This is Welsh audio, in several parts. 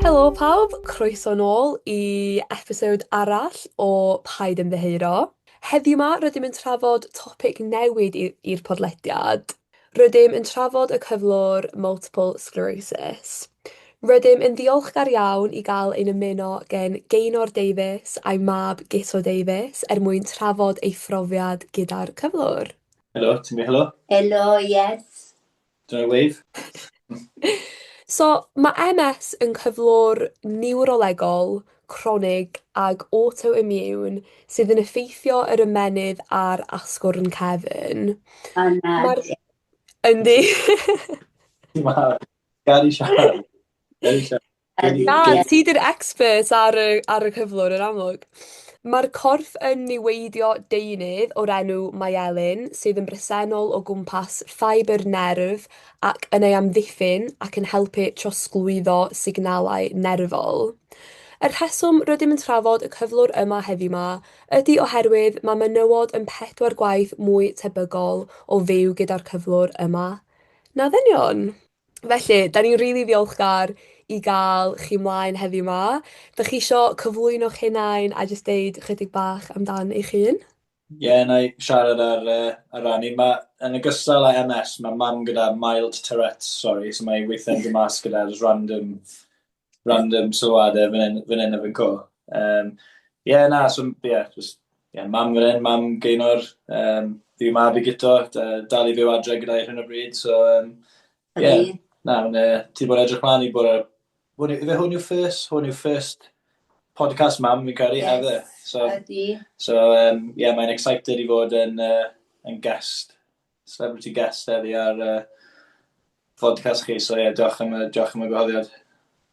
Helo pawb, croeso nôl i episod arall o Paid Ymddiheuro. Heddiw ma rydym yn trafod topic newid i'r podlediad. Rydym yn trafod y cyflwr Multiple Sclerosis. Rydym yn ddiolchgar iawn i gael ein ymuno gen Gaynor Davies a'i mab Guto Davies mwyn trafod ei phrofiad gyda'r cyflwr. Helo, ti'n mi helo? Hello, yes. Dwi'n wave? So, mae MS yn cyflwr niwrolegol, cronig ag autoimmune sydd yn effeithio yr ymennydd a'r asgwrn cefn. Mae'r... Yndi. Gari siarad. Na, ti di'r expert ar y cyflwr yn amlwg. Mae'r corff yn niweidio deunydd o'r enw myelin sydd yn bresennol o gwmpas ffiber nerf ac yn ei amddiffyn ac yn helpu trosglwyddo signalau nerfol. Y rheswm rydym yn trafod y cyflwr yma heddiw ma ydy oherwydd mae menywod yn 4 gwaith mwy tebygol o fyw gyda'r cyflwr yma na ddynion. Felly, da ni'n rili ddiolchgar i gael chi mlaen heddiw ma. Dych chi isio cyflwyno'ch hunain a jyst deud chydig bach amdan eich hun? Ie, na i siarad ar rannu. Yn ogystal â MS, mae mam gyda mild Tourette's, so mae weithiau'n dymas gyda'r random sylwadau fan hyn a fan co. Mam fan hyn, mam Gaynor, fi mab i Guto, dal i fyw adre gyda hyn o bryd, so ti bod edrych mlaen i bod hwn yw first podcast mam fi'n cael ever. So mae'n excited i fod yn celebrity guest heddi ar podcast chi. So diolch am y gwahoddiad.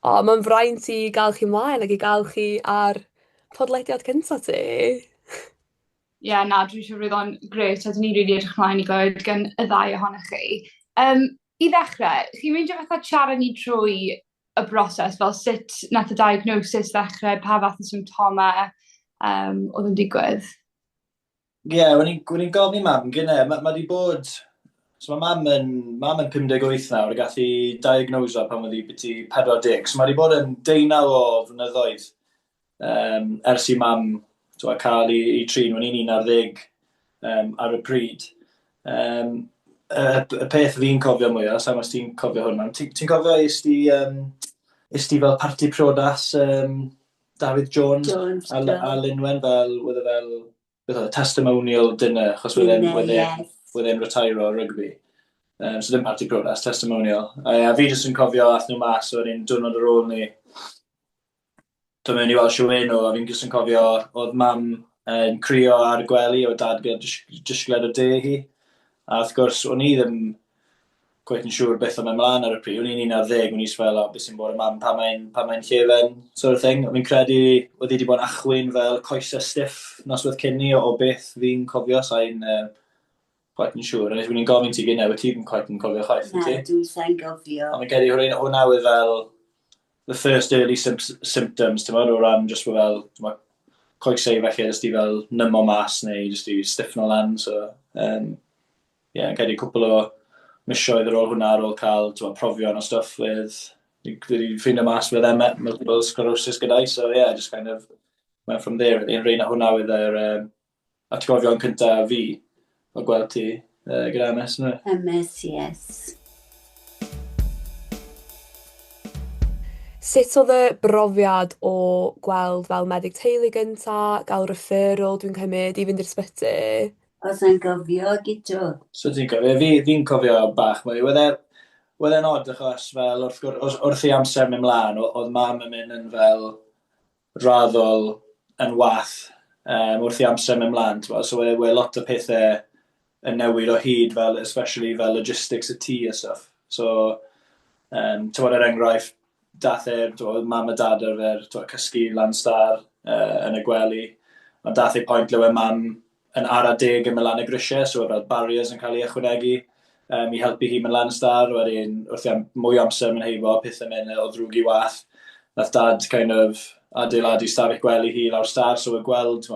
Mae'n fraint i gael chi mlaen ac i gael chi ar podlediad cyntaf ti. Dwi'n siŵr bydd o'n gret a dyn ni'n rili edrych mlaen i glywed gan y ddau ohonych chi. I ddechrau, chi'n mynd i fatha siarad ni trwy y broses, fel sut nath y diagnosis ddechrau, pa fath o symptomau oedd yn digwydd? When i'n gofyn mam gyne, mae di bod... So mae mam yn 58 nawr, a gath i diagnoso pan oedd i biti 40. So mae di bod yn 19 o flynyddoedd ers i mam cael i trin, when i'n 11 ar y pryd. Y peth fi'n cofio mwyaf, sa'n mas ti'n cofio hwn, mam. Ti'n cofio is ti fel parti priodas David Jones a Lynwen fel testimonial dinner, achos within retire o rugby. So ddim parti priodas, testimonial. A fi jyst yn cofio ath nhw mas o'r un diwrnod ar ôl ni. Dwi'n mynd i weld siw enw, a fi'n jyst yn cofio oedd mam yn crio ar y gwely o dad gyda disgled o de hi. A wrth gwrs, o'n i ddim gweith yn siŵr beth o'n ymlaen ar y pryd. O'n i'n 11, o'n i'n fel, beth sy'n bod y mam, pa mae'n llefen, sort of thing. Fi'n credu oedd wedi bod yn achwyn fel coesau stiff noswaith cynni o beth fi'n cofio, sa'n gweith yn siŵr. Ond ni'n gofyn ti gynnau, wyt ti ddim gweith yn cofio chwaith, Na, dwi'n sa'n gofio. Ond fi'n credu hwnna oedd fel the first early symptoms, ti'n meddwl, o ran just fel coesau felly, jyst i fel nymo mas neu jyst i stiffno lan, so... yn cael ei cwpl o misoedd ar ôl hwnna ar ôl cael profion o stuff wedi ffind o mas with multiple sclerosis gyda'i, so just kind of went from there. Yn rhain a hwnna with yr atgofion cyntaf fi o gweld ti gyda MS, no? MS, yes. Sut oedd y brofiad o gweld fel meddyg teulu gynta, gael referral dwi'n cymryd i fynd i'r sbyty? Os yn gofio Guto. So ti'n cofio, fi'n cofio bach mwy. Wedd e'n odd achos fel wrth i amser mynd mlaen, oedd mam yn mynd yn fel raddol yn wath wrth i amser mynd mlaen. So wedd lot o pethau yn newid o hyd, fel, especially fel logistics y tŷ a stuff. So, er enghraifft, dath mam a dad ar fer cysgu lan star yn y gwely. Ond dath ei pwynt le mam yn ara deg yn Milan y grisiau, so fel barriers yn cael ei ychwanegu i helpu hi Milan star, wedyn wrth i mwy amser mynd heifo, pethau mynd o ddrwg i wath. Nath dad kind of adeiladu stafell gwely hi lawr star, so gweld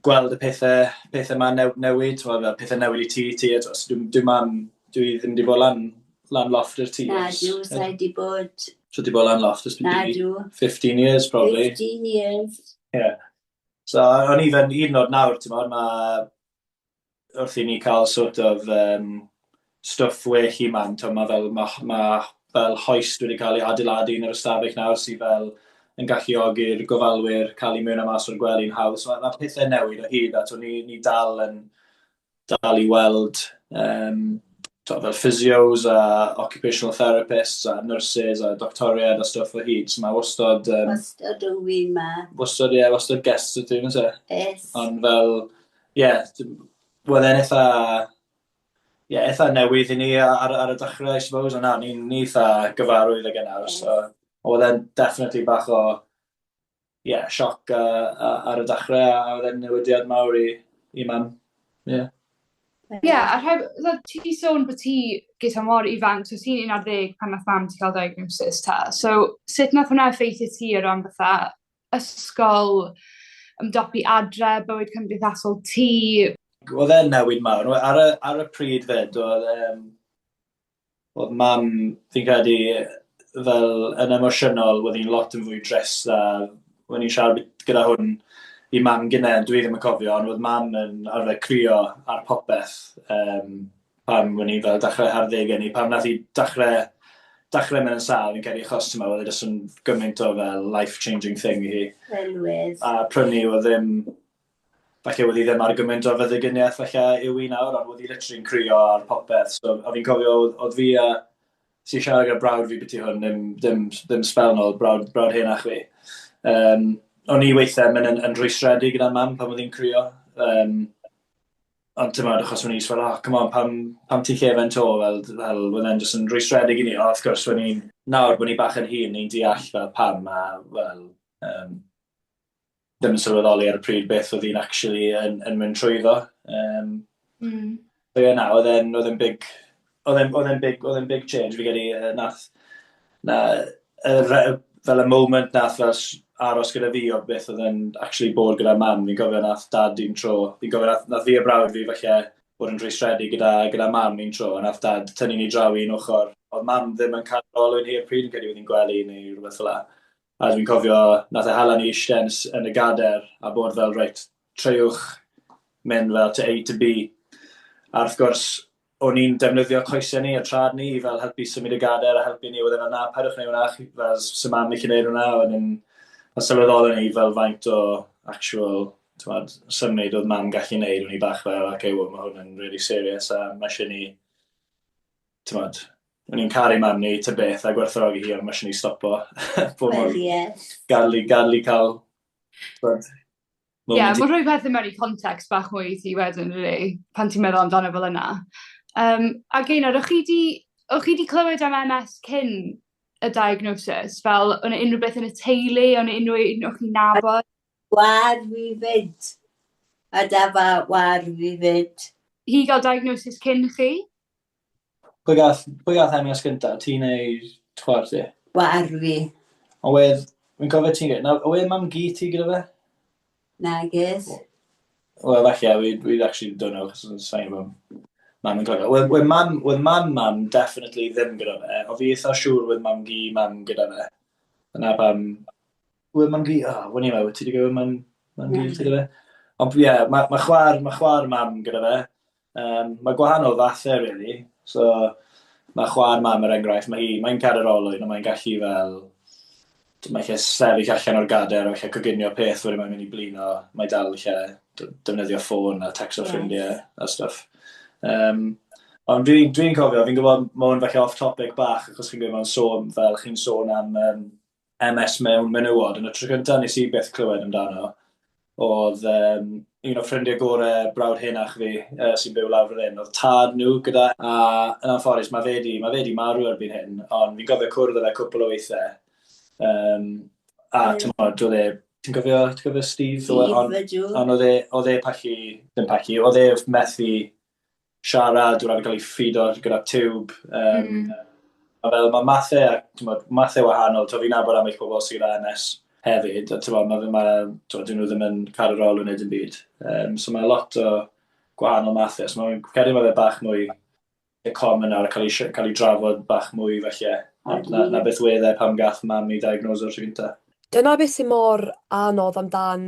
y pethau ma newid, pethau newid i ti, dwi ddim wedi bod lan loft yr tŷ. Na, dwi'n sa'i di bod So di bod lan loft ys Na, byd dw. 15 years, probably. 15 years. Yeah. So, o'n i fan un o'r nawr, ti'n modd, wrth i ni cael sort of stwff well i man, mae fel hoist wedi cael ei adeiladu yn yr ystafell nawr sydd fel yn galluogi'r gofalwyr cael ei mewn a mas o'r gwely'n haws. Mae pethau newid o hyd, a ni dal i weld fel physios a occupational therapists a nurses a doctoriad a stwff o hyd. So mae wastad... wastad o wyn ma. Wastad guests ydw i'n se. Yes. Ond fel, wedd e'n eitha newydd i ni ar y dechrau, I suppose. Ond ni'n eitha gyfarwydd ag yna. So, oedd e'n definitely bach o sioc ar y dechrau, a oedd e'n newidiad mawr i mam. A ti sôn bod ti gyda mor ifanc, so ti'n 11 pan nath mam ti cael diagnosis ta. So, sut nath hwnna effeithio ti o ran fatha ysgol, ymdopi adre, bywyd cymdeithasol ti? Oedd e'n newid mawr. Ar y pryd fyd, oedd mam, fi'n credu, fel yn emosiynol, oedd hi'n lot yn fwy drist, a when i'n siarad gyda hwn, i mam gynnau, dwi ddim yn cofio, ond oedd mam yn arfer crio ar popeth pam when i fel dechrau 10 ni, pam nath i dechrau mewn sal, fi'n credu achos ti'n meddwl, oedd e jyst yn gymaint o fel life-changing thing i hi. Felwedd. A prynu oedd ddim, falle oedd hi ddim ar gymaint o feddygyniaeth falle yw i nawr, ond oedd hi literally'n crio ar popeth. So, a fi'n cofio, oedd fi sy'n siarad gyda brawd fi beth i hwn, ddim spel nôl, brawd hen ach fi. O'n i weithiau mynd yn rwystredig gyda mam pan oedd hi'n crio. Ond ti'n meddwl, achos o'n i'n fel, come on, pam ti llefen to, fel oedd e'n jyst yn rwystredig i ni. O, wrth gwrs, nawr bod ni bach yn hun, ni'n deall fel pam, a wel, ddim yn sylweddoli ar y pryd beth oedd hi'n actually yn mynd trwyddo. So na, oedd e'n big change. Fi gedi fel y moment nath fel aros gyda fi o beth oedd yn actually bod gyda mam. Fi'n gofio nath dad un tro. Fi'n gofio nath fi a brawd fi falle bod yn rwystredig gyda mam un tro. A nath dad tynnu ni draw un ochr. Oedd mam ddim yn cael olwyn hi'r pryd yn credu oedd hi'n gwely neu rhywbeth fel la. A fi'n cofio nath hala ni eistedd yn y gader a bod fel reit, treuwch mynd fel to A to B. A wrth gwrs, o'n i'n defnyddio coesau ni a trad ni i fel helpu symud y gader a helpu ni oedd e'n na, pedwch neu hwnna, fel sy'n mam i chi wneud hwnna. A sylweddol ni fel faint o actual symud oedd mam gallu wneud. O'n i bach fel, mae hwn yn really serious a mae eisiau ni, o'n i'n caru mam ni ty beth a gwerthorogi hi, ond mae eisiau ni stopo. Well, yes. Gadlu cael... Mae'n rhoi pethau mewn i context bach mwy i ti wedyn, really, pan ti'n meddwl amdano fel yna. A Gaynor, o'ch chi di clywed am MS cyn y diagnosis? Fel, o'n unrhyw beth yn y teulu, o'n unrhyw un o'ch chi'n nabod? War fi fyd. A dafa war fi fyd. Hi gael diagnosis cyn chi? Pwy gath MS gyntaf? Ti neu chwar ti? War fi. O wedd, fi'n cofio ti'n gyda. O wedd mam gi ti gyda fe? Nagys. Wel, falle, we actually don't know, because it's fine mam yn cofio. Wedd mam definitely ddim gyda fe. O fi eitha siŵr wedd mam gi mam gyda fe. Yna pam... Wedd mam gi... wyn i mewn, ti wedi gwybod mam gi ti gyda fe? Ond mae chwar mam gyda fe. Mae gwahanol fathau, really. So, mae chwar mam yr enghraifft. Mae'n cadw'r olwyn, ond mae'n gallu fel... Mae eich sefyll allan o'r gader, mae eich coginio peth wedyn mae'n mynd i blino. Mae dal eich defnyddio ffôn a text o ffrindiau a stuff. Ond dwi'n cofio, fi'n gwybod mae'n falle off-topic bach, achos chi'n gwybod sôn fel chi'n sôn am MS mewn menywod. Yn y tro cyntaf nes i beth clywed amdano, oedd un o ffrindiau gorau brawd henach fi sy'n byw lawr fan hyn, oedd tad nhw gyda, a yn anffodus mae fe di marw erbyn hyn, ond fi'n cofio cwrdd o fe cwpl o weithiau. A ti'n cofio Steve? Ond oedd e oedd e methu siarad wrth cael ei ffido gyda tiwb. A fel mae mathau wahanol, fi'n nabod am eich pobl sydd gyda MS hefyd, a dyn nhw ddim yn cadw'r olwyn wneud yn byd. So mae lot o gwahanol mathau, so mae'n credu mae fe bach mwy common nawr, cael ei drafod bach mwy falle Na beth weddau pam gath mam i diagnoso'r tro gynta. Dyna beth sy'n mor anodd amdan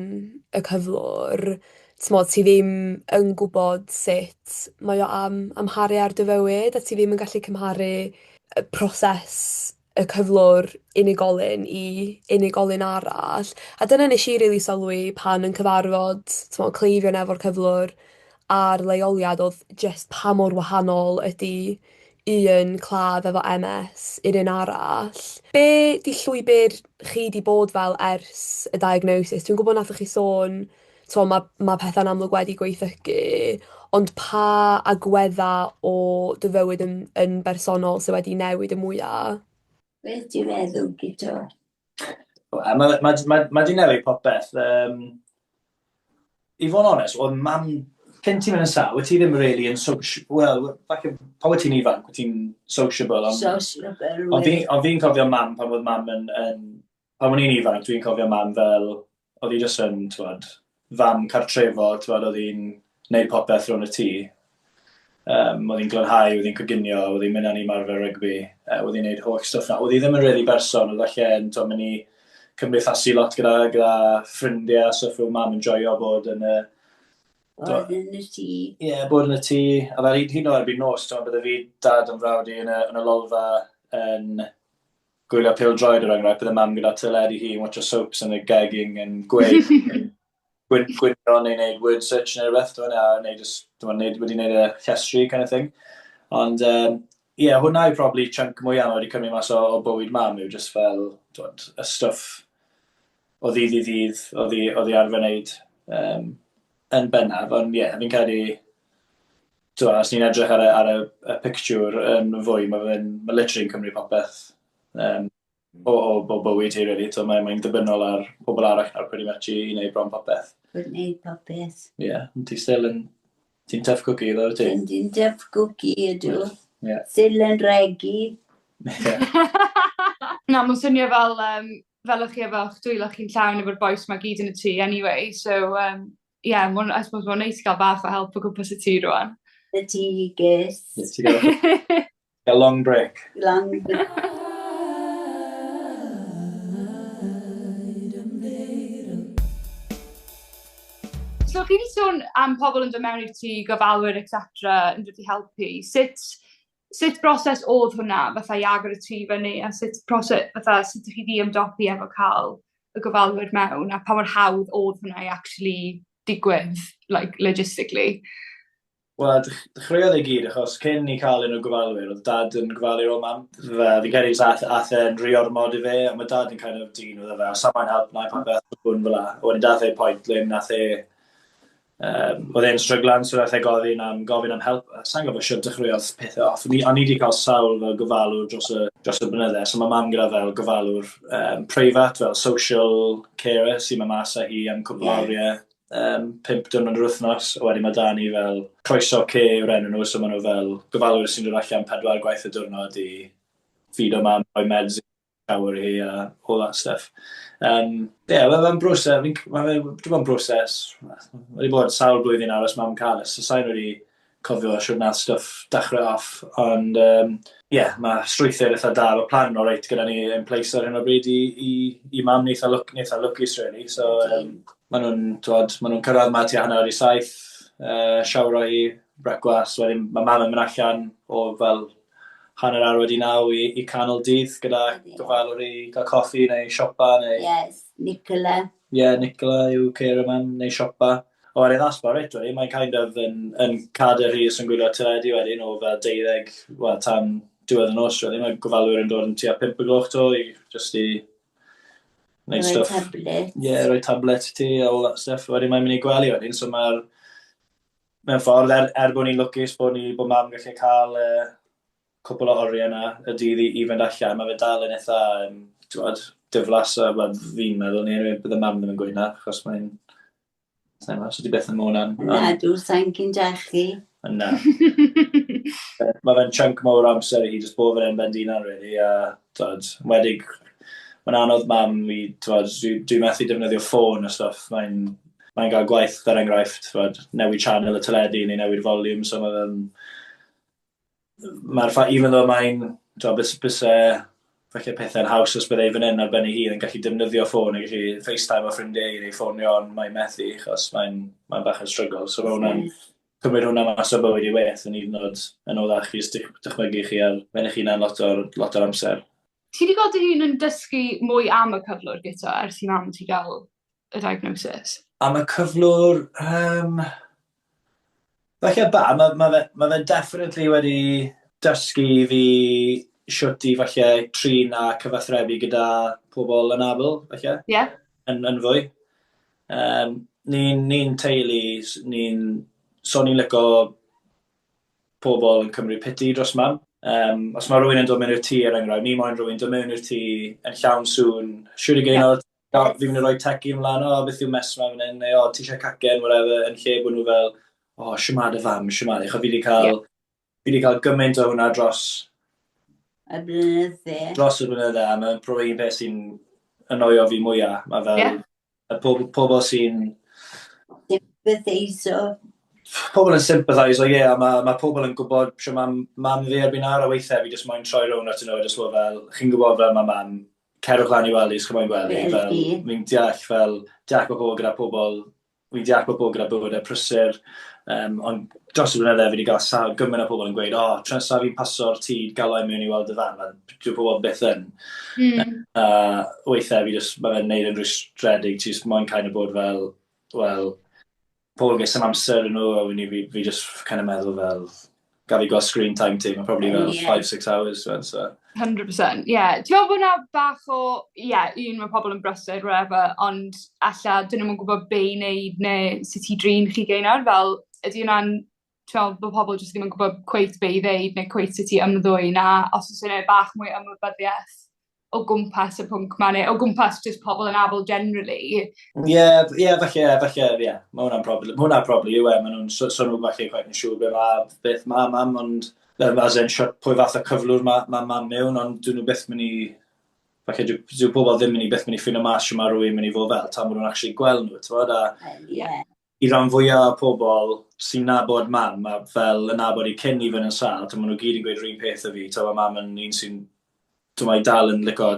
y cyflwr. T'mod, ti ddim yn gwybod sut mae o am amharu ar dy fywyd, a ti ddim yn gallu cymharu y proses y cyflwr unigolyn i unigolyn arall. A dyna nes i rili sylwi pan yn cyfarfod, t'mod, cleifion efo'r cyflwr a'r leoliad oedd just pa mor wahanol ydy un claf efo MS i'r un arall. Be' 'di llwybr chi 'di bod fel ers y diagnosis? Dwi'n gwybod nathoch chi sôn, t'mo' ma' petha'n amlwg wedi gweithygu, ond pa agwedda o dy fywyd yn bersonol sy wedi newid y mwya? Beth ti'n meddwl, Guto? Mae di newid popeth. I fod yn onest, oedd mam, cyn ti'n mynd yn sawl, wyt ti ddim really yn wel, pa wyt ti'n ifanc, wyt ti'n sociable. Ond fi'n cofio mam, pan oedd mam pan o'n i'n ifanc, dwi'n cofio mam fel, oedd hi jyst yn, fam cartrefo, oedd hi'n neud popeth rhwng y tŷ. Oedd hi'n glanhau, oedd hi'n coginio, oedd hi'n mynd â ni marfer rygbi, oedd hi'n neud holl stuff na. Oedd hi ddim yn really berson, oedd allan, mynd i cymdeithasu lot gyda ffrindiau, so ffyw mam yn joio bod yn Oedd yn y tŷ. Ie, bod yn y tŷ. A fel hyd yn oed erbyn nos, bydde fi dad yn frawd i yn y lolfa yn gwylio pêl-droed o'r enghraifft, bydde mam gyda teledu hi yn watch o soaps yn y gegging yn gweud gwynio neu wneud word search neu rhywbeth, wedi wneud y llestri kind of thing. Ond hwnna yw probably chunk mwyaf wedi cymryd mas o bywyd mam yw just fel y stuff o ddydd i ddydd o ddi arfer wneud yn bennaf, ond fi'n credu, os ni'n edrych ar y picture yn fwy, mae literally'n cymryd popeth o bywyd hi, really. Mae'n dibynol ar pobl arall ar pretty much i wneud bron popeth. Wneud popeth. Ti still yn... Ti'n tough cookie, ddo, ti? Ti'n tough cookie, ydw. Ie. Still yn regi. Na, mae'n swnio fel o'ch chi efo'ch dwyloch chi'n llawn efo'r boes mae gyd yn y tŷ anyway, so I suppose mae'n neis gael bach o help o gwmpas y tŷ rwan. Y tŷ, ges. Ti gael long break. Long break. So, chi wedi sôn am pobl yn dod mewn i'r tŷ, gofalwyr, etc. yn dod i helpu. Sut broses oedd hwnna, fatha i agor y tŷ fyny, a sut ydych chi di ymdopi efo cael y gofalwyr mewn, a pa mor hawdd oedd hwnna i actually digwydd, like, logistically? Wel, dechreuodd ei gyd, achos cyn i cael un o gofalwyr, oedd dad yn gofalu o mam. Fi'n credu ath e'n rhiormod i fe, a mae dad yn kind of dyn oedd e fe, someone help na i popeth o'n fel la. Wedyn dath e'n point le, oedd e'n stryglan, so dath e gofyn am help. Sa'n gofio siwr dechreuodd pethau off. O'n i wedi cael sawl fel gofalwr dros y blynydde, so mae mam gyda fel gofalwr preifat, fel social carer, sy'n mae mas a hi am cwbl oriau. 5 diwrnod yr wythnos, a wedyn mae Dani fel croeso ce yw'r enw nhw, so maen nhw fel gofalwyr sy'n dod allan 4 gwaith y diwrnod i feed o mam, rhoi meds i shower hi a all that stuff. Mae'n broses, dwi'n bod yn broses, wedi bod sawl blwyddyn ar os mam cael, so sa'n wedi cofio siwr nath stuff dechrau off, ond mae strwythyr eitha da, mae plan o reit gyda ni yn place ar hyn o bryd i mam neitha lwcus, really, so maen nhw'n cyrraedd ma ti hanner i 7, siawro i brecwas, wedyn mae mam yn mynd allan o fel hanner awr wedi 9 i canol dydd gyda gofalwr i gael coffi neu siopa neu... Yes, Nicola. Nicola yw ceir yma neu siopa. O wedyn aspa, reit, mae'n kind of yn cadw rhys yn gwylio teledu wedyn o fel 12, wel, tan diwedd y nos, wedyn. Mae gofalwyr yn dod yn tua 5 o gloch to i just i wneud stuff. Rhoi tablet. Rhoi tablet ti a all that stuff. Wedyn mae'n mynd i gwely wedyn, so mewn ffordd, bod ni'n lwcus bod mam gallu cael cwbl o oriau yna y dydd i fynd allan, mae fe dal yn eitha diflas o fi'n meddwl ni, bydde mam ddim yn gweud na, achos mae'n so di beth yn môn an. Na, dwi'n sa'n cyndachu. Na. Mae fe'n chunk mawr amser i just bod fe'n bendina, really, a wedig, mae'n anodd mam i, dwi'n methu defnyddio ffôn a stuff, mae'n cael gwaith ar enghraifft, newid channel y teledu neu newid volume, so mae'n ffaith, even though mae'n, falle pethau'n haws os bydde fan hyn ar ben ei hun yn gallu defnyddio ffôn, yn gallu FaceTime o ffrindiau neu ffonio on mae'n methu, achos mae'n bach yn struggle. So mae hwnna'n cymryd hwnna mas o bywyd i weith yn un yn oddach chi dychmygu chi ar ben eich hunan lot o'r amser. Ti wedi gweld dy hun yn dysgu mwy am y cyflwr gyda ers i mam ti gael y diagnosis? Am y cyflwr, falle ba, mae fe definitely wedi dysgu fi siwt i falle trin a cyfathrebu gyda pobl yn abl, falle. Yeah. Yn fwy. Ni'n teulu, so ni'n licio pobl yn cymryd piti dros mam. Os mae rhywun yn dod mewn i'r tŷ er enghraifft, ni moyn rhywun dod mewn i'r tŷ yn llawn sŵn, siwr i Gaynor, fi'n mynd i roi tegi ymlaen, beth yw mes ma fan hyn, neu ti eisiau cacen, whatever, yn lle bod nhw fel, siwmad y fam, siwmad. Fi wedi cael gymaint o hwnna dros y blynydde. Dros y blynydde, a mae'n probably un peth sy'n annoio fi mwyaf. Mae fel y pobl sy'n... Sympatheiso. Pobl yn sympatheiso, ie, a mae pobl yn gwybod sio mam fi erbyn ar, a weithiau fi jyst moyn troi rownd at nhw, a jyst fel, chi'n gwybod fel mae mam, cerwch lan i wely, chi'n moyn gwely, fel, fi'n deall bod pobl gyda pobl, fi'n deall bod pobl gyda bywyd e prysur, ond dros y blynydde fi wedi cael gymaint o pobl yn gweud, sa fi'n paso'r tŷ galw mewn i weld y fan, a dwi'n pobl byth yn. Weithiau fi jyst, mae fe'n neud yn rwystredig, ti jyst moyn kind of bod fel, wel, pobl ges am amser yn nhw, a fi jyst kind of meddwl fel, gaf i gael screen time ti, mae'n probably fel 5-6 hours. So. 100%, yeah. Ti'n meddwl bod yna bach o, un mae pobl yn brysur, whatever, ond alla, dyn nhw'n gwybod be i wneud neu sut i drin chi Gaynor, fel, ydy hwnna'n, ti'n meddwl bod pobl jyst ddim yn gwybod cweith be i ddeud neu cweith sut i ymddwy, na os oes yna bach mwy ymwybyddiaeth o gwmpas y pwnc ma, neu o gwmpas just pobl yn abl generally. Falle, mae hwnna'n problem. Hwnna'n problem yw mae nhw'n sôn nhw falle quite yn siŵr beth mae mam, ond as in pwy fath o cyflwr mae mam mewn, ond dyn nhw byth mynd i, falle dyw bobl ddim mynd i byth mynd i ffyn o mas yma rhywun mynd i fod fel, tan bod nhw'n actually gweld nhw, I ran fwyaf o pobl sy'n nabod mam, a fel yn nabod I cyn I fynd yn sal, maen nhw gyd yn gweud rhywun peth o fi, mae mam yn un sy'n mae dal yn licio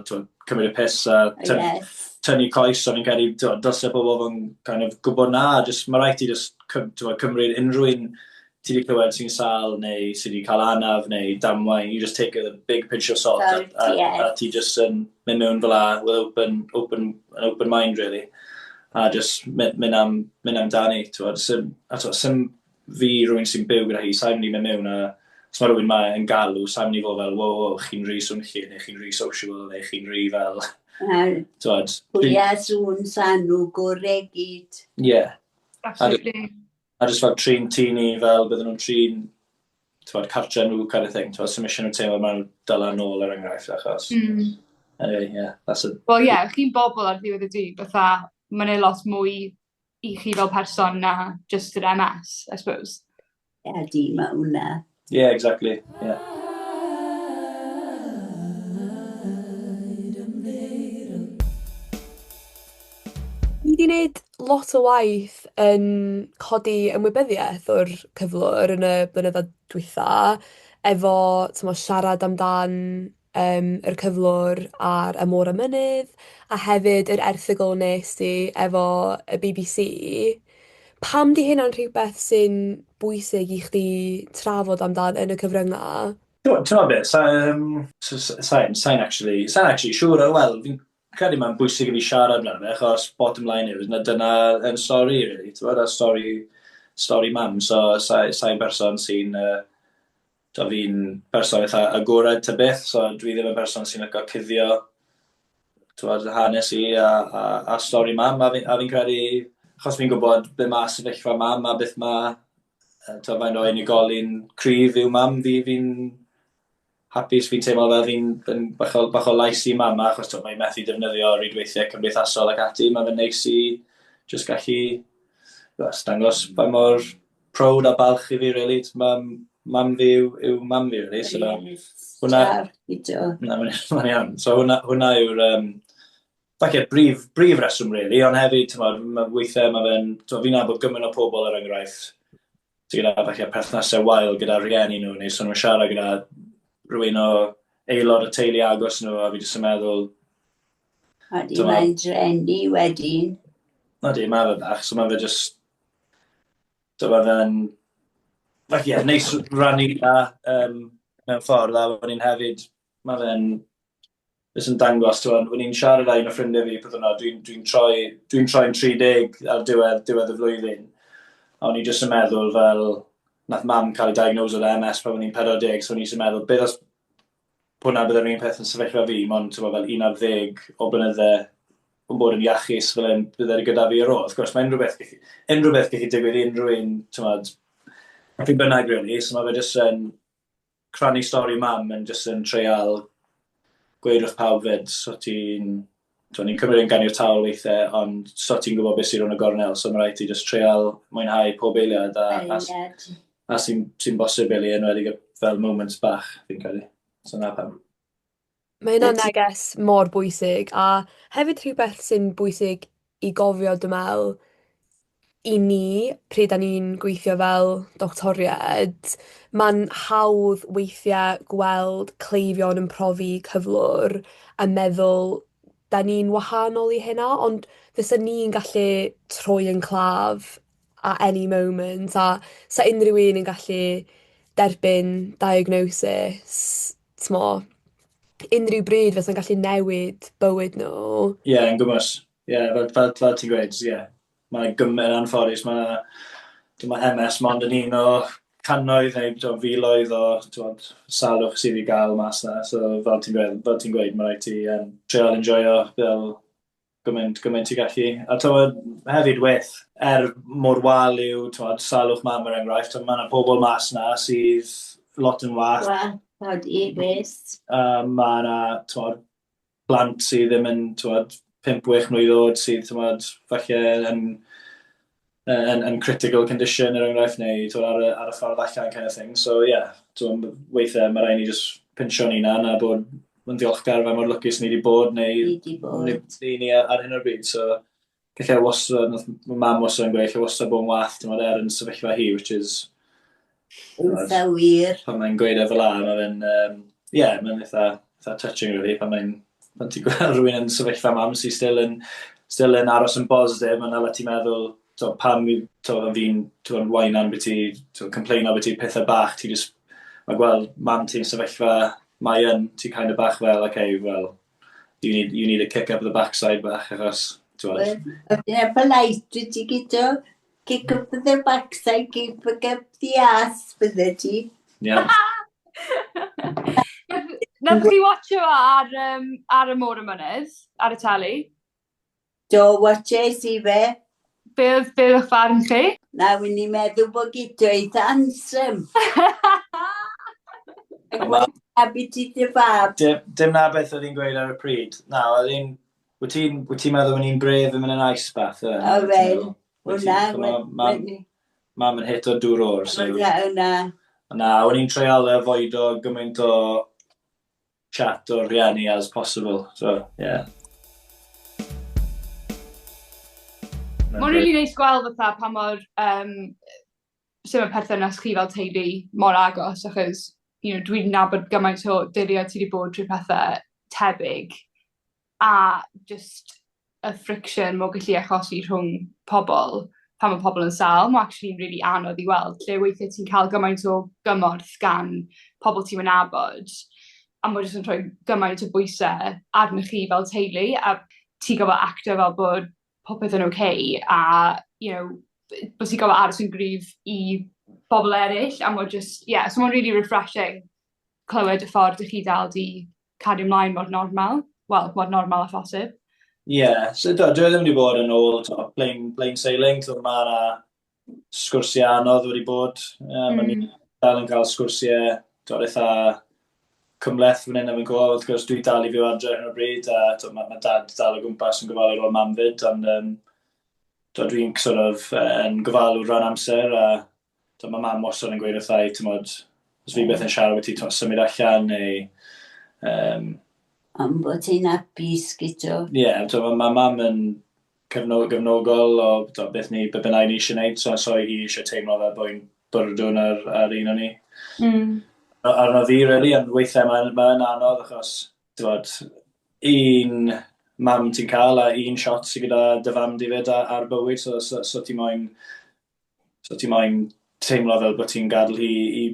cymryd y piss a tynnu coes, so fi'n credu dylse pobl yn kind of gwybod na, mae rhaid I cymryd unrhyw un ti wedi clywed sy'n sal, neu sydd wedi cael anaf, neu damwain, you just take a big pinch of salt, a ti just yn mynd mewn fel a, with open mind, really. A just mynd am dani, sy'n fi rhywun sy'n byw gyda hi, sa'n mynd I mynd mewn a os mae rhywun mae yn galw, sa'n mynd I fod fel, chi'n rhy swnchu, neu chi'n rhy social, neu chi'n rhy fel... Pwya sŵn sa'n nhw gorau gyd. Absolutely. A just fel trin tŷ ni fel bydden nhw'n trin cartre nhw kind of thing. Sy'n mission nhw'n teimlo maen nhw'n dala nôl ar enghraifft achos. Anyway, that's it. Wel, chi'n bobl ar ddiwedd y dydd, fatha, mae'n ei lot mwy I chi fel person na just yr MS, I suppose. Di ma hwnna. Yeah, exactly, yeah. Ni wedi gwneud lot o waith yn codi ymwybyddiaeth o'r cyflwr yn y blynyddoedd dwytha, efo siarad amdan yr cyflwr ar y môr y mynydd, a hefyd yr erthygl nes I efo y BBC. Pam di hynna'n rhywbeth sy'n bwysig I chdi trafod amdan yn y cyfryngau? Ti'n meddwl beth, sa'n actually siŵr, wel, fi'n credu mae'n bwysig I fi siarad amdano fe, achos bottom line yw, dyna yn stori, really, ti'n meddwl, stori mam, so sa'n person sy'n, fi'n person eitha agored ta byth, so dwi ddim yn person sy'n licio cuddio, hanes I a stori mam, a fi'n credu, achos fi'n gwybod be mae sefyllfa mam, a beth mae, faint o unigolyn cryf yw mam, fi'n hapus, fi'n teimlo fel fi'n bach o lais I mam, achos mae'n methu defnyddio rhydweithiau cymdeithasol ac ati, mae'n neis I just gallu dangos faint mor proud a balch I fi, really. Mam fi yw mam fi, really. So, mae'n iawn. So hwnna yw'r falle brif reswm, really, ond hefyd, weithiau fi'n nabod gymaint o pobl ar enghraifft, gyda falle perthnasau wael gyda rhieni nhw, neu so nhw'n siarad gyda rhywun o aelod o teulu agos nhw, a fi jyst yn meddwl... A di mae'n drenu wedyn. Na di, mae fe bach, so mae fe jyst... Mae fe'n... neis rannu mewn ffordd, a fan ni'n hefyd, mae fe'n jyst yn dangos, fan ni'n siarad â un o ffrindiau fi, bydd hwnna, dwi'n troi'n 30 ar diwedd y flwyddyn, a o'n i jyst yn meddwl fel, nath mam cael ei diagnoso o MS pan o'n i'n 40, so o'n i jyst yn meddwl, beth os hwnna byddai'r un peth yn sefyllfa fi, ond fel 11 o blynyddau yn bod yn iachus fel yn byddai'r gyda fi ar ôl. Wrth gwrs, mae unrhyw beth gallu digwydd i unrhyw un, fi'n bynnag really, so mae fe jyst yn crannu stori mam yn jyst yn treial gweud wrth pawb fyd, so ni'n cymryd yn ganiataol weithiau, ond so ti'n gwybod beth sy'n rhwng y gornel, so mae rhaid ti jyst treial mwynhau pob eiliad a sy'n bosib ili yn wedi fel moments bach, fi'n credu. So na pam. Mae hynna'n neges mor bwysig, a hefyd rhywbeth sy'n bwysig i gofio, dwi'n meddwl, i ni, pryd da ni'n gweithio fel doctoried, mae'n hawdd weithiau gweld cleifion yn profi cyflwr a meddwl da ni'n wahanol i hynna, ond fysa ni'n gallu troi yn claf at any moment, a sa unrhyw un yn gallu derbyn diagnosis, t'mo, unrhyw bryd fysa'n gallu newid bywyd nhw. Ie, yn gwmws. Ie, fel ti'n gweud, ie. Mae'n gymaint anffodus. Mae MS mond yn un o cannoedd neu filoedd o salwch sydd i gael mas na. So fel ti'n gweud, mae rhaid ti treol enjoyo fel gymaint i gallu. A hefyd wyth, mor wal yw salwch mam er enghraifft, mae yna pobl mas na sydd lot yn wath. Wel, beth. Mae yna plant sydd ddim yn 5-6 mlynedd oed sydd falle yn critical condition er enghraifft neu ar y ffordd allan kind of thing. So yeah, weithiau mae rhaid ni just pinsio ni na bod yn ddiolchgar fe mor lwcus ni wedi bod neu ni ar hyn o'r bryd. So gallai wastad, mae mam wastad yn gweud, gallai wastad bod yn wath yn sefyllfa hi, which is Eitha wir. Pan mae'n gweud fel la, mae'n eitha touching really, pan ti'n gweld rhywun yn sefyllfa mam sy'n still yn aros yn bosib, mae'n ala ti'n meddwl, pam fi'n wain am beth ti'n complain o beth ti'n pethau bach, mae gweld mam ti'n sefyllfa mae ti'n kind of bach fel, okay, well, you need a kick up the backside bach, achos, Dyna polite, dwi ti gyda kick up the backside, kick up the ass, bydde ti. Yeah. Nath chi watcho ar y môr y mynydd, ar y teli? Do, watches i fe. Beth o'ch farn chi? Na, wy'n ni'n meddwl bod gyda eitha ansym. A beth ti dy fab? Dim na beth oedd hi'n gweud ar y pryd. Na, wyt ti'n meddwl bod ni'n bref yn mynd yn ice bath? O fel, hwnna. Mam yn hit o dŵr o'r. Hwnna. Na, o'n i'n treial avoid o gymaint o chat o'r rhieni as possible. So, yeah. Mae'n rili neis gweld fatha pa mor sy'n mae perthynas chi fel teulu mor agos, achos dwi'n nabod gymaint o dyddiau ti wedi bod trwy pethau tebyg, a just y friction mae'n gallu achosi rhwng pobl pan mae pobl yn sal, mae'n actually'n really anodd i weld, lle weithiau ti'n cael gymaint o gymorth gan pobl ti'n nabod, a mae'n just yn rhoi gymaint o bwysau arnych chi fel teulu, a ti'n gofod actio fel bod popeth yn okay, a, bod ti'n gofod aros yn gryf i bobl eraill, a mae'n just, so mae'n really refreshing clywed y ffordd ych chi dal di cario ymlaen mor normal, mor normal a phosib. So dwi ddim wedi bod yn ôl plain sailing, so mae yna sgwrsiau anodd wedi bod. Mae ni dal yn cael sgwrsiau eitha cymleth fan hyn am yn gwybod, wrth gwrs dwi dal i fyw adre hyn o bryd, a mae dad dal o gwmpas yn gofalu o'r mam fyd, ond dwi'n yn gofalu rhan amser, a mae mam wastad yn gweud wrthai, os fi beth yn siarad wedi symud allan, neu... Am bod ti'n apus gyda. Mae mam yn gefnogol o beth bynnag ni eisiau gwneud, so i eisiau teimlo fel bod hi'n bwrdwn ar un o ni. arno fi, really, ond weithiau mae'n anodd achos, un mam ti'n cael a un shot sydd gyda dy fam di fyd ar bywyd, so ti moyn teimlo fel bod ti'n gadael hi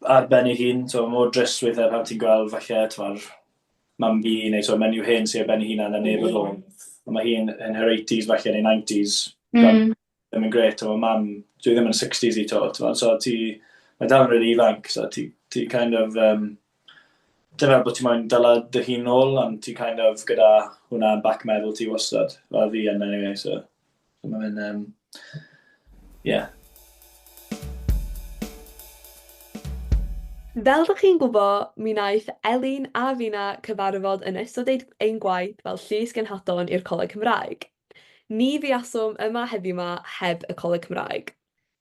ar ben ei hun, so mor drist weithiau pan ti'n gweld falle, mam fi neu menyw hyn sy'n ar ben ei hunan a neb ar ôl. Mae hi yn her 80s falle neu 90s, ddim yn gret, o mam, dwi ddim yn 60s i to, so mae dal yn really ifanc, so ti kind of, dim fel bod ti moyn dala dy hun nôl, ond ti kind of gyda hwnna yn back meddwl ti wastad, fel fi yn anyway, so mae'n, yeah. Fel ydych chi'n gwybod, mi wnaeth Elin a Fina cyfarfod yn ystod ein gwaith fel llys genhadon i'r Coleg Cymraeg. Ni fuaswm yma heddiw yma heb y Coleg Cymraeg.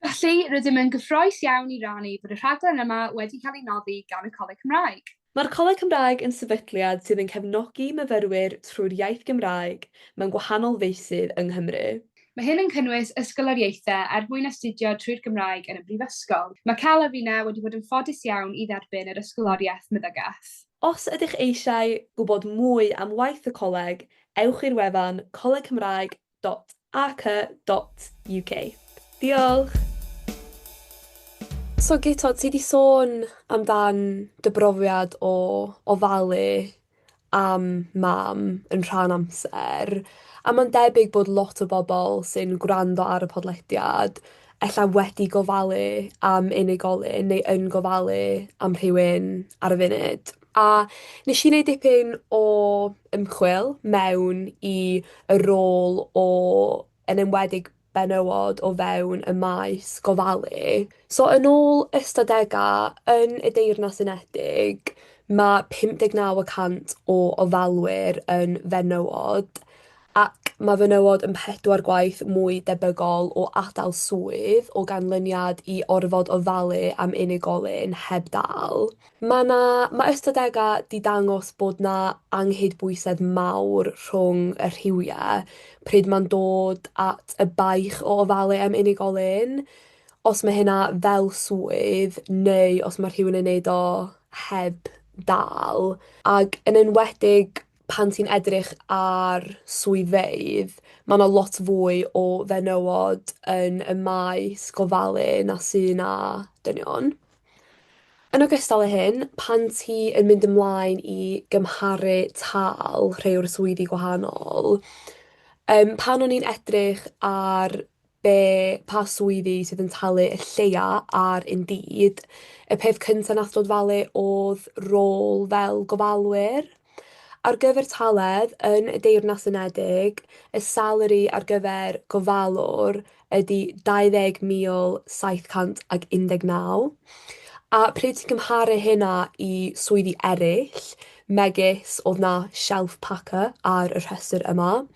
Felly, rydym yn gyffrous iawn i rannu bod y rhaglen yma wedi cael ei noddi gan y Coleg Cymraeg. Mae'r Coleg Cymraeg yn sefydliad sydd yn cefnogi myfyrwyr trwy'r iaith Gymraeg mewn gwahanol feysydd yng Nghymru. Mae hyn yn cynnwys ysgoloriaethau er mwyn astudio trwy'r Gymraeg yn y brifysgol. Mae Cal a Fina wedi bod yn ffodus iawn i dderbyn yr ysgoloriaeth meddygaeth. Os ydych eisiau gwybod mwy am waith y coleg, ewch i'r wefan colegcymraeg.ac.uk. Diolch! So Guto, ti di sôn amdan dy brofiad o ofalu am mam yn rhan amser, a mae'n debyg bod lot o bobl sy'n gwrando ar y podlediad ella wedi gofalu am unigolyn neu yn gofalu am rhywun ar y funud. A nes i wneud dipyn o ymchwil mewn i y rôl o yn enwedig benywod o fewn y maes gofalu. So yn ôl ystadegau yn y Deyrnas Unedig, mae 59% o ofalwyr yn fenywod, ac mae fenywod yn 4 gwaith mwy debygol o adael swydd o ganlyniad i orfod ofalu am unigolyn heb dal. Mae ystadegau di dangos bod na anghydbwysedd mawr rhwng y rhywiau pryd mae'n dod at y baich o ofalu am unigolyn, os mae hynna fel swydd neu os mae rhywun yn neud o heb dal, ac yn enwedig pan ti'n edrych ar swyddfeydd, mae yna lot fwy o fenywod yn y maes gofalu na sy'n na dynion. Yn ogystal â hyn, pan ti yn mynd ymlaen i gymharu tal rhai o'r swyddi gwahanol, pan o'n i'n edrych ar pa swyddi sydd yn talu y lleia ar Indeed, y peth cyntaf nath dod falu oedd rôl fel gofalwyr. Ar gyfer taledd yn y Deyrnas Unedig, y salary ar gyfer gofalwr ydy 20,719. A pryd ti'n cymharu hynna i swyddi eraill, megis oedd na shelf packer ar y rhestr yma,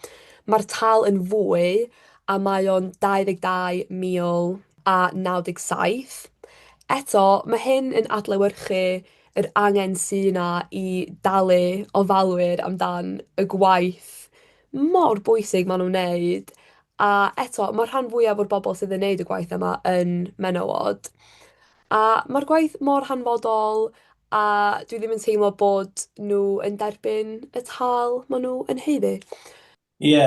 mae'r tal yn fwy a mae o'n 22,097. Eto, mae hyn yn adlewyrchu yr angen sy'n na i dalu ofalwyr amdan y gwaith mor bwysig maen nhw'n wneud. A eto, mae rhan fwyaf o'r bobl sydd yn wneud y gwaith yma yn menywod. A mae'r gwaith mor hanfodol a dwi ddim yn teimlo bod nhw yn derbyn y tal maen nhw yn heiddi. Ie,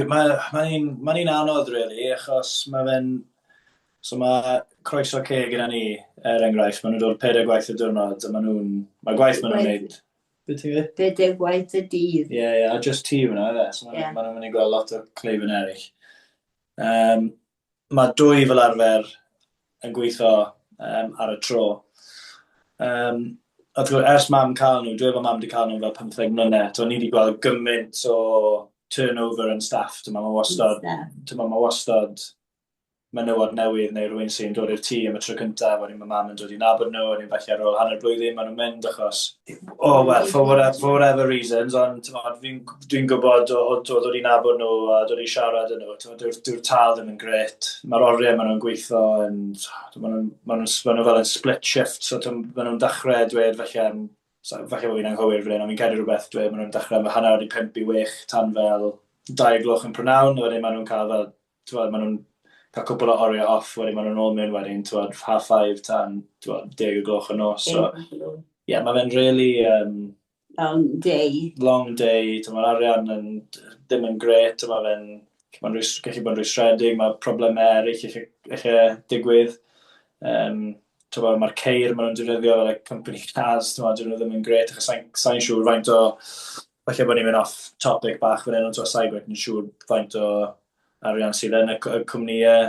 mae'n un anodd, really, achos so mae croeso ce gyda ni, enghraifft, maen nhw'n dod 4 gwaith y diwrnod, a mae gwaith maen nhw'n gwneud. Be ti'n gwneud? 4 gwaith y dydd. Ie, a just ti fyna, so maen nhw'n mynd i gweld lot o cleifion eraill. Mae 2 fel arfer yn gweithio ar y tro. Ers mam cael nhw, dwi efo mam wedi cael nhw fel 15 mlynedd, so ni wedi gweld gymaint o turnover yn staff. Mae wastad menywod newydd neu rhywun sy'n dod i'r tŷ am y tro cyntaf, wedyn mae mam yn dod i nabod nhw, wedyn falle ar ôl hanner blwyddyn maen nhw'n mynd achos, for whatever reasons, ond dwi'n gwybod o dod i nabod nhw a dod i siarad yn nhw, dyw'r tal ddim yn gret, mae'r oriau maen nhw'n gweithio, maen nhw fel yn split shift, so maen nhw'n dechrau dweud falle bod fi'n anghywir fan hyn, ond fi'n credu rhywbeth dweud, maen nhw'n dechrau efo hanner wedi 5 i 6 tan fel 2 gloch yn prynawn, wedyn maen nhw'n cael fel, maen nhw'n cael cwbl o oriau off, wedyn maen nhw'n ôl mewn wedyn, 5:30 tan 10 o gloch y nos. So, mae fe'n really long day. Long day, mae'r arian ddim yn gret, mae'n gallu bod yn rwystredig, mae problemau eraill eich digwydd. Mae'r ceir maen nhw'n defnyddio fel company cars, dyn nhw ddim yn gret, achos sa'n siŵr faint o, falle bod ni'n mynd off topic bach fan hyn, ond sa'n gret yn siŵr faint o arian sydd yn y cwmnïau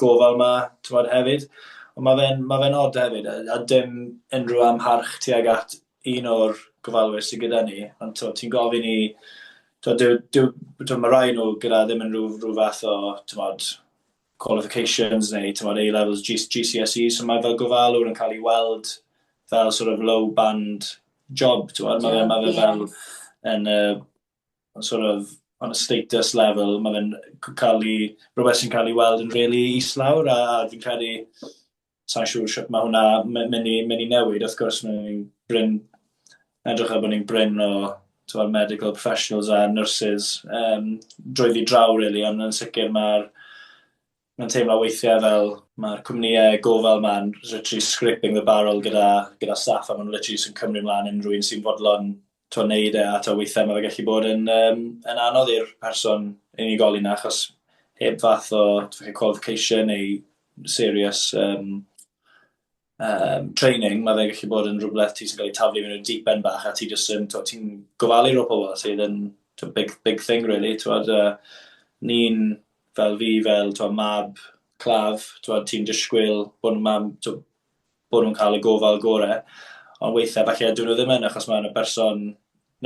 gofal yma hefyd. Ond mae fe'n od hefyd, a dim unrhyw amharch tuag at un o'r gofalwyr sydd gyda ni, ond ti'n gofyn i, mae rai nhw gyda ddim yn rhyw fath o, qualifications neu A-levels, GCSEs, so mae fel gofalwr yn cael ei weld fel sort of low band job, mae fe fel yn sort of on a status level, mae fe'n rhywbeth sy'n cael ei weld yn really islawr, a fi'n credu, sa'n siŵr sut mae hwnna mynd i newid, wrth gwrs, edrych ar bod ni'n bryn o medical professionals a nurses drwyddi draw, really, ond yn sicr mae'n teimlo weithiau fel mae'r cwmnïau gofal ma'n literally scraping the barrel gyda staff, a maen nhw literally sy'n cymryd mlaen unrhyw un sy'n fodlon neud e, a weithiau mae fe gallu bod yn anodd i'r person unigolyn na, achos heb fath o qualification neu serious training, mae fe gallu bod yn rhywbeth sy'n cael ei taflu mewn y deep end bach, a ti'n gofalu rho pobl sydd yn big thing, really. Ni'n fel fi, fel mab claf, ti'n disgwyl bod nhw'n cael y gofal gorau, ond weithiau falle dyn nhw ddim yn, achos mae'n y person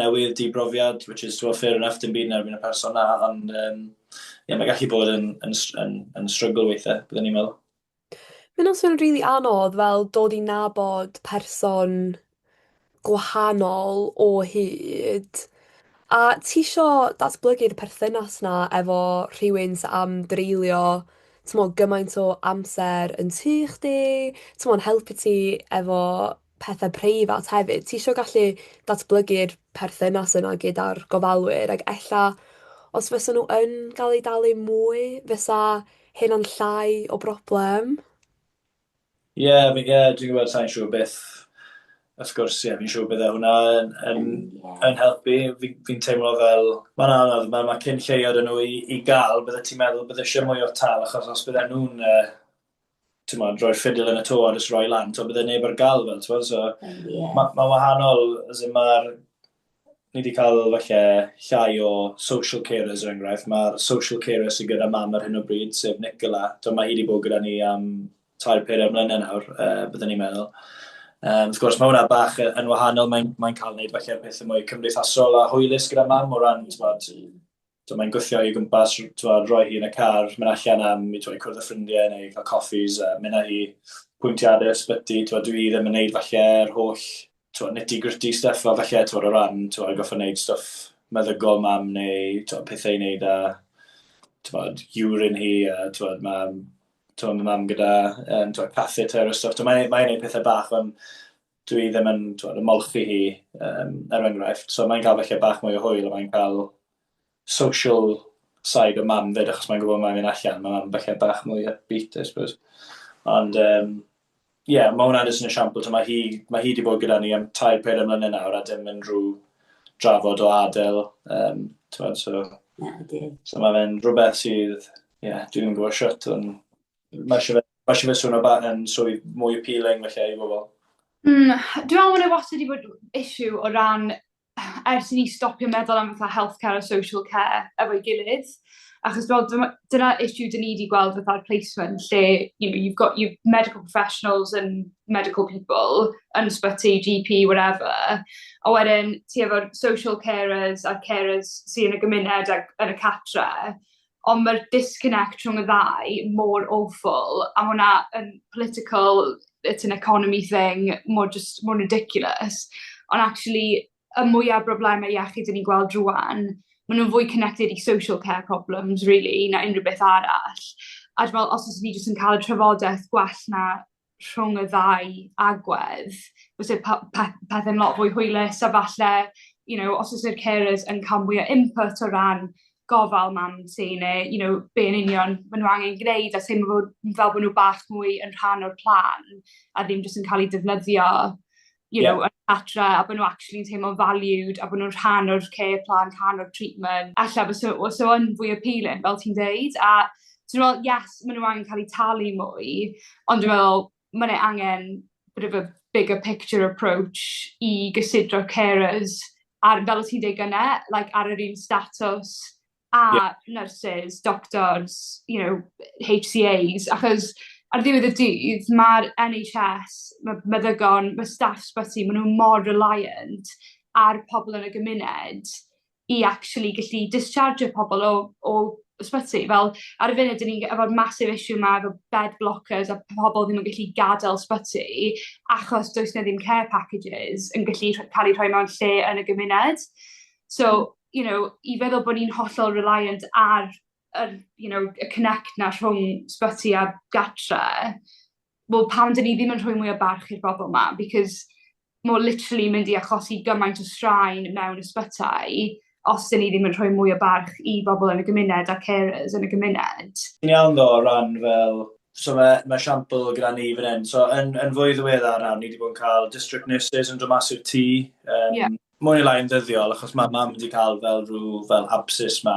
newydd dibrofiad, which is fair enough, dim byd erbyn y person na, ond mae gallu bod yn struggle weithiau, byddwn ni'n meddwl. Mae'n also yn rili anodd fel dod i nabod person gwahanol o hyd. A ti isio datblygu'r perthynas na efo rhywun sy'n am dreulio gymaint o amser yn tu chdi, helpu ti efo pethau preifat hefyd. Ti isio gallu datblygu'r perthynas yna gyda'r gofalwyr, ac ella os fysa nhw yn gael ei dalu mwy, fysa hynna'n llai o broblem. Dwi'n gwybod sa'n siŵr beth, wrth gwrs, fi'n siŵr bydde hwnna yn helpu. Fi'n teimlo fel, mae'n anodd, mae cyn lleiad yn nhw i gael, bydde ti'n meddwl bydde eisiau mwy o tal, achos os bydde nhw'n roi'r ffidil yn y to a jyst roi lan, bydde neb ar gael fel, so mae wahanol, ni wedi cael falle llai o social carers er enghraifft. Mae'r social carer sydd gyda mam ar hyn o bryd, sef Nicola, mae hi wedi bod gyda ni am 3-4 mlynedd nawr, byddwn ni'n meddwl. Wrth gwrs, mae hwnna bach yn wahanol, mae'n cael gwneud falle pethau mwy cymdeithasol a hwylus gyda mam, o ran, mae'n gwythio i gwmpas, roi hi yn y car, mynd allan am i cwrdd y ffrindiau neu cael coffis, mynd â hi pwyntiadau ysbyty, dwi ddim yn gwneud falle'r holl nitty-gritty stuff, a falle o ran, goffa wneud stuff meddygol mam, neu pethau i wneud â urine hi, mae mam gyda catheter o stuff. Mae'n gwneud pethau bach, ond dwi ddim yn ymolchi hi er enghraifft. So mae'n cael falle bach mwy o hwyl, a mae'n cael social side o mam fyd, achos mae'n gwybod mae'n mynd allan. Mae mam falle bach mwy upbeat, I suppose. Ond, mae hwnna'n yn esiampl. Mae hi wedi bod gyda ni am 3-4 mlynedd nawr, a dim yn rhyw drafod o adael. So mae fe'n rhywbeth sydd, dwi'n ddim yn gwybod shwt, ond mae eisiau fe swn yn swydd mwy appealing felly i bobl. Dwi'n meddwl bod wastad wedi bod issue o ran ers i ni stopio meddwl am fatha healthcare a social care efo'i gilydd. Achos dyna issue dyn ni wedi gweld fatha'r placement lle, you've got your medical professionals and medical people yn ysbyty, GP, whatever. A wedyn ti efo'r social carers a carers sy'n y gymuned ac yn y catre. Ond mae'r disconnect rhwng y ddau mor awful, a hwnna yn political, it's an economy thing, more ridiculous. Ond actually, y mwyaf broblemau iechyd dyn ni'n gweld rwan, maen nhw'n fwy connected i social care problems, really, na unrhyw beth arall. A dwi'n meddwl, os oes ni jyst yn cael y trafodaeth gwell na rhwng y ddau agwedd, fysa pethau'n lot fwy hwylus, a falle, os oes y'r carers yn cael mwy o input o ran gofal mam ti neu, be yn union maen nhw angen gwneud a teimlo fel bod nhw bach mwy yn rhan o'r plan a ddim jyst yn cael ei defnyddio, yn catra a bod nhw actually'n teimlo valued a bod nhw'n rhan o'r care plan, rhan o'r treatment. Alla so yn fwy appealing fel ti'n deud a dwi'n meddwl, yes, maen nhw angen cael ei talu mwy, ond dwi'n meddwl maen nhw angen bit of a bigger picture approach i gysidro carers fel o ti'n deud gynne, ar yr un status a nurses, doctors, HCAs, achos ar ddiwedd y dydd, mae'r NHS, mae meddygon, mae staff sbyty, maen nhw mor reliant ar pobl yn y gymuned i actually gallu discharge pobl o ysbyty. Fel ar y funud, dyn ni efo'r massive issue yma efo bed blockers a pobl ddim yn gallu gadael ysbyty achos does na ddim care packages yn gallu cael eu rhoi mewn lle yn y gymuned. So, i feddwl bod ni'n hollol reliant ar y connect na rhwng sbyty a gatre, wel pam dyn ni ddim yn rhoi mwy o barch i'r bobl yma, because more literally mynd i achosi gymaint o straen mewn ysbytai os dyn ni ddim yn rhoi mwy o barch i bobl yn y gymuned a carers yn y gymuned. Yn iawn ddo o ran fel, so mae siampl gyda ni fan hyn, so yn fwy ddiweddar nawr, ni wedi bod yn cael district nurses yn dod mas i'r tŷ, mwy neu lai yn ddyddiol, achos mae mam wedi cael fel rhyw fel abscess ma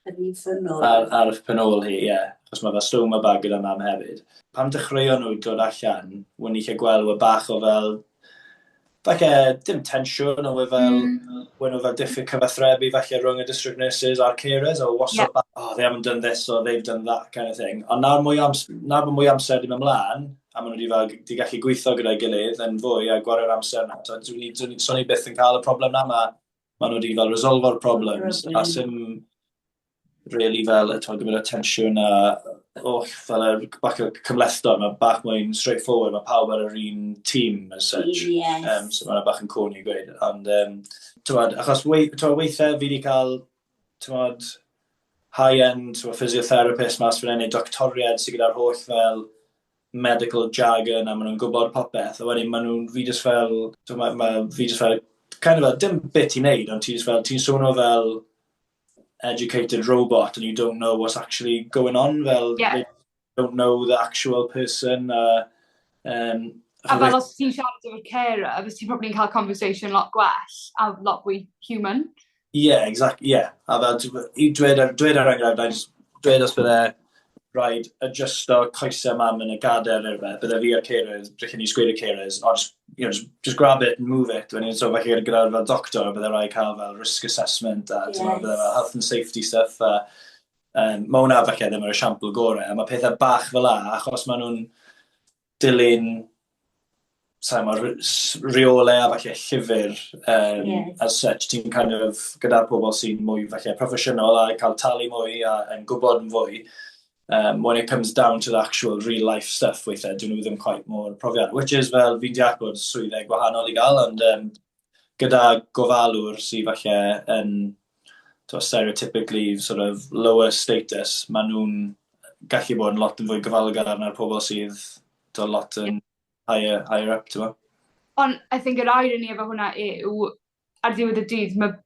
ar y penol hi, achos mae fel stoma bag gyda mam hefyd. Pam dechreuon nhw dod allan, wyn ni lle gweld bach o fel, dim tensiwn, o fel, when nhw fel diffyg cyfathrebu falle rhwng y district nurses a'r carers, or what's up, they haven't done this, or they've done that kind of thing. Ond nawr bod mwy amser ddim ymlaen, a maen nhw wedi gallu gweithio gyda'i gilydd yn fwy a gwario amser na. So ni byth yn cael y problem na, maen nhw wedi fel resolfo'r problems, a sy'n really fel, gymryd y tensiwn a fel y bach o cymlethdod, mae bach mwy'n straightforward, mae pawb ar yr un team as such. So mae'n bach yn corny gweud. Ond, achos weithiau fi wedi cael, high-end physiotherapist mas fan hyn, neu doctoriad sydd gyda'r holl fel medical jargon a maen nhw'n gwybod popeth. A wedyn, fi just fel, kind of dim bit i wneud, ond ti'n swnio fel educated robot and you don't know what's actually going on. Well, you don't know the actual person. A fel os ti'n siarad efo'r carer, fes ti'n probably'n cael conversation lot gwell a lot fwy human. Exactly. A fel, i dweud ar enghraifft, dweud os bydde rhaid adjusto coesau mam yn y gader neu rhywbeth, bydde fi ar carers, brich ni sgwyd y carers, or just grab it and move it. When so falle gyda'r fel doctor, bydde rhaid cael fel risk assessment a bydde fel health and safety stuff. Mae hwnna falle ddim yr esiampl gorau, a mae pethau bach fel la, achos maen nhw'n dilyn reole a falle llyfr as such, ti'n kind of gyda'r pobl sy'n mwy falle proffesiynol a cael talu mwy a yn gwybod yn fwy. When it comes down to the actual real life stuff weithiau, dyn nhw ddim quite more profiad, which is fel fi'n deall bod swyddau gwahanol i gael, ond gyda gofalwr sy'n falle yn stereotypically sort of lower status, maen nhw'n gallu bod yn lot yn fwy gyfalgar na'r pobl sydd lot yn higher up, ti'n mo? Ond I think yr irony efo hwnna yw, ar ddiwedd y dydd, mae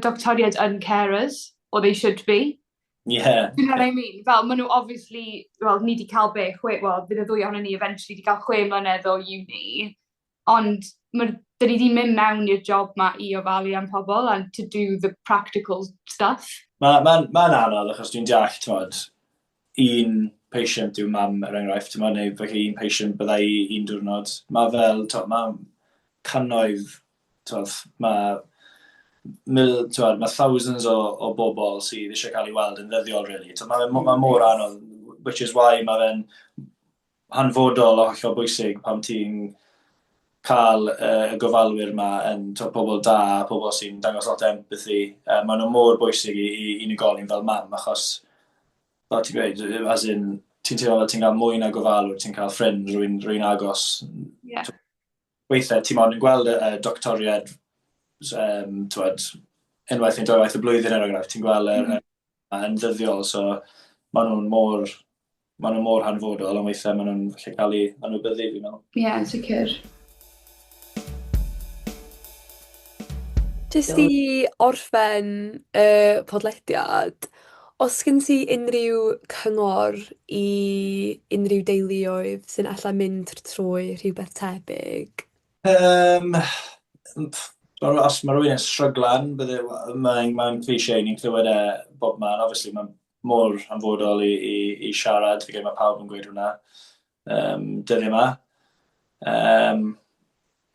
doctoriad yn carers, or they should be. You know what I mean? Fel, maen nhw obviously, ni di cael bydd y ddwy ohonyn ni eventually di cael 6 mlynedd o uni, ond dyn ni di mynd mewn i'r job ma i ofalu am pobl and to do the practical stuff. Mae'n anodd, achos dwi'n deall, un patient yw mam er enghraifft, neu falle un patient byddai un diwrnod. Mae fel, mae cannoedd, mae thousands o bobl sydd eisiau cael ei weld yn ddyddiol, really. Mae mor anodd, which is why mae fe'n hanfodol o hollol bwysig pam ti'n cael y gofalwyr yma yn pobl da, pobl sy'n dangos lot o empathy. Mae nhw mor bwysig i unigolyn fel mam, achos, fel ti'n gweud, as in, ti'n teimlo ti'n cael mwy na gofalwyr, ti'n cael ffrind rwy'n agos. Weithiau, ti'n mynd yn gweld y doctoriad, unwaith neu 2 waith y blwyddyn er enghraifft, ti'n gweld yn ddyddiol, so maen nhw'n mor hanfodol, ond weithiau maen nhw'n gallu cael ei anwybyddu, fi'n meddwl. Sicr. Jyst i orffen y podlediad, os gen ti unrhyw cyngor i unrhyw deuluoedd sy'n allan mynd trwy rhywbeth tebyg? Um, os mae rhywun yn stryglan, mae'n cliché ni'n clywed bob man. Obviously, mae'n mor hanfodol i siarad, fe mae pawb yn gweud hwnna. Dyddiau yma.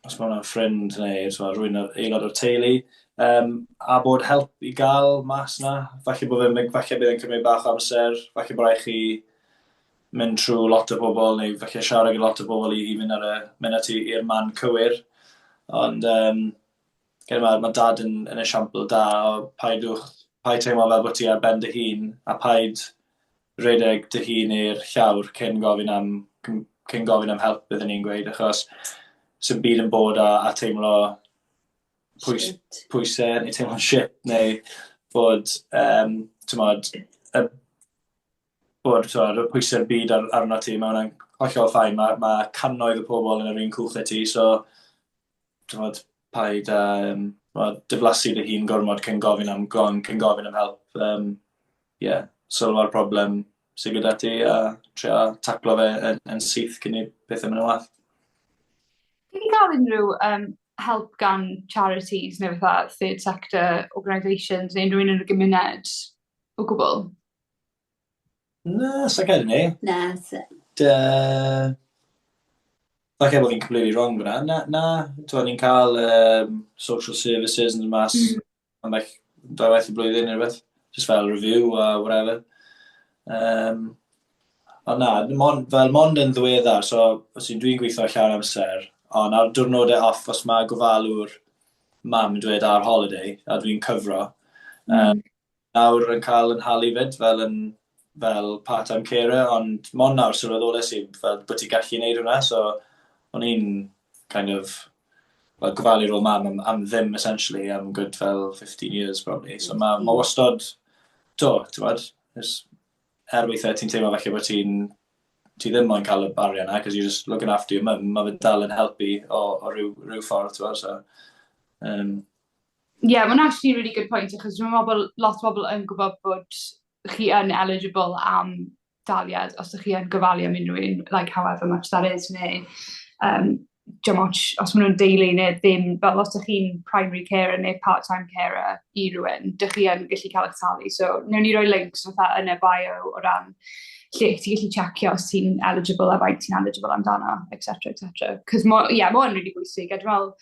Os mae hwnna'n ffrind neu rhywun aelod o'r teulu. A bod help i gael mas na. Falle bydd e'n cymryd bach o amser. Falle bod rhaid chi mynd trwy lot o bobl, neu falle siarad gyda lot o bobl i fynd ar y mynd i'r man cywir. Ond mae dad yn esiampl da o paid teimlo fel bod ti ar ben dy hun, a paid redeg dy hun i'r llawr cyn gofyn am help byddwn ni'n gweud, achos sy'n byd yn bod a teimlo pwysau, neu teimlo'n shit, neu bod, bod y pwysau'r byd arno ti, mae hwnna'n hollol ffain. Mae cannoedd o pobl yn yr un cwch y ti, so paid diflasu dy hun gormod cyn gofyn am help. Sylwa'r problem sydd gyda ti a trio taclo fe yn syth cyn i beth yn mynd yn wath. Chi gael unrhyw help gan charities neu fatha third sector organisations neu unrhyw un yn y gymuned o gwbl? Na, sa'n cael ni. Na. Falle bod fi'n completely wrong fyna. Na, ni'n cael social services yn y mas am dau waith y blwyddyn neu rhywbeth. Just fel review a whatever. Ond na, fel mond yn ddiweddar, so os dwi'n gweithio llawn amser, ond ar diwrnodau off, os mae gofalwr mam yn dweud ar holiday, a dwi'n cyfro, nawr yn cael yn halu fyd fel part-time carer, ond mond nawr sylweddolau sydd fel bod ti gallu gwneud hwnna, so o'n i'n kind of gofalu ôl mam am ddim, essentially, am good fel 15 years, probably. So mae wastod, weithiau ti'n teimlo falle bod ti ddim moyn cael y bariau yna, because you're just looking after your mum, mae fe dal yn helpu o rhyw ffordd, so. Mae'n actually really good point, achos dwi'n meddwl lot o bobl yn gwybod bod chi yn eligible am daliad, os ydych chi yn gofalu am unrhyw un, like however much that is, neu os maen nhw'n deulu neu ddim, fel os ydych chi'n primary carer neu part-time carer i rhywun, ydych chi yn gallu cael eich talu. So, newn ni roi links fatha yn y bio o ran lle ti'n gallu checio os ti'n eligible a faint ti'n eligible amdano, etc. Cos mae'n really bwysig. A dwi'n meddwl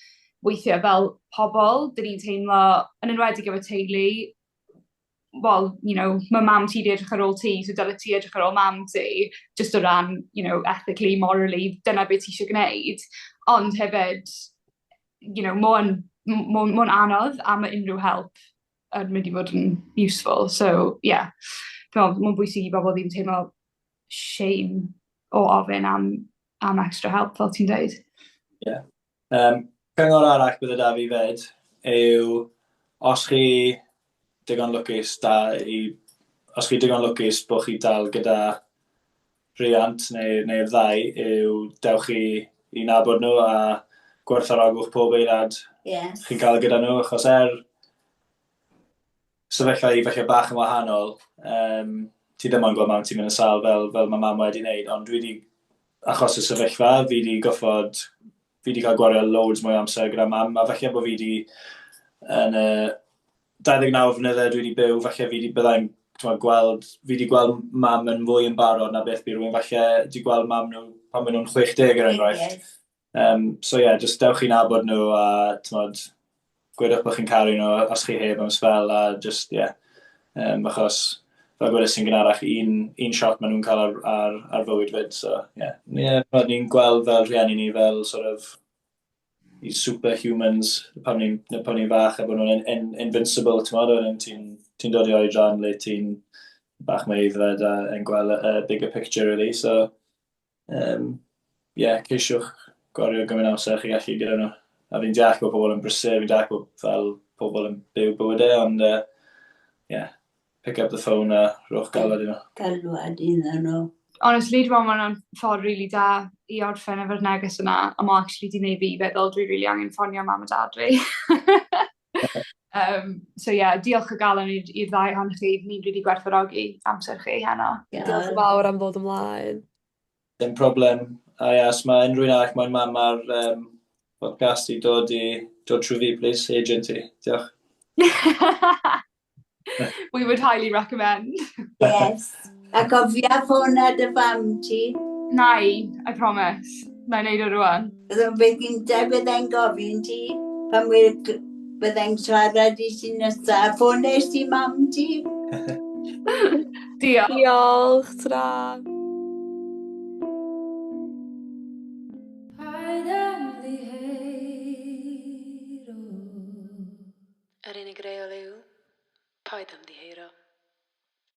weithio fel pobl, dyn ni'n teimlo, yn enwedig efo teulu, mae mam ti di edrych ar ôl ti, so dyle ti edrych ar ôl mam ti, just o ran, ethically, morally, dyna beth ti eisiau gwneud. Ond hefyd, mae'n anodd am unrhyw help yn mynd i fod yn useful. So, mae'n bwysig i bobl ddim teimlo shame o ofyn am extra help, fel ti'n dweud. Cyngor arall bydde da fi fed yw, os chi digon lwcus bod chi dal gyda rhiant neu'r ddau, yw dewch chi i nabod nhw a gwerthfawrogwch pob eilad chi'n cael gyda nhw, achos sefyllfa i falle bach yn wahanol, ti ddim ond gweld mam ti'n mynd yn sal fel mae mam wedi wneud, ond achos y sefyllfa, fi wedi cael gwario loads mwy amser gyda mam, a falle bod fi wedi yn 29 flynyddoedd dwi wedi byw, falle fi wedi gweld mam yn fwy yn barod na beth bydd rhywun, falle wedi gweld mam nhw pan maen nhw'n 60 yr enghraifft. Just dewch chi'n nabod nhw a gwedwch bod chi'n caru nhw os chi heb am sbel, a achos fel gwedwch sy'n gynharach un shot maen nhw'n cael ar fywyd fyd. Ni'n gweld fel rhieni ni fel sort of superhumans pan ni'n fach, a bod nhw'n invincible, ti'n dod i oedran le ti'n bach mwy aeddfed yn gweld y bigger picture, really. So, ceisiwch gwario gymaint amser chi gallu gyda nhw. A fi'n deall bod pobl yn brysur, fi'n deall bod fel pobl yn byw bywydau, ond pick up the phone a rhowch galwad i nhw. Galwad iddyn nhw. Honestly, dwi'n meddwl mae'n ffordd really da i orffen efo'r neges yna, a mae actually di wneud fi feddwl dwi'n really angen ffonio mam a dad fi. So yeah, diolch o galon i'r ddau ohonych chi. Ni'n rili gwerthfawrogi amser chi heno. Diolch yn fawr am ddod ymlaen. Dim problem. A ia, os mae unrhyw un arall moyn mam ar podcast i dod trwy fi, please, agent i. Diolch. We would highly recommend. Yes. A cofia ffôn ar dy fam ti. I promise. Na i neud o rwan. Fe gyntaf byddai'n gofyn ti pan byddai'n siarad i si nesaf. Ffonais ti mam ti? Diolch. Diolch, tra. Yr unig reol yw, paid ymddiheuro.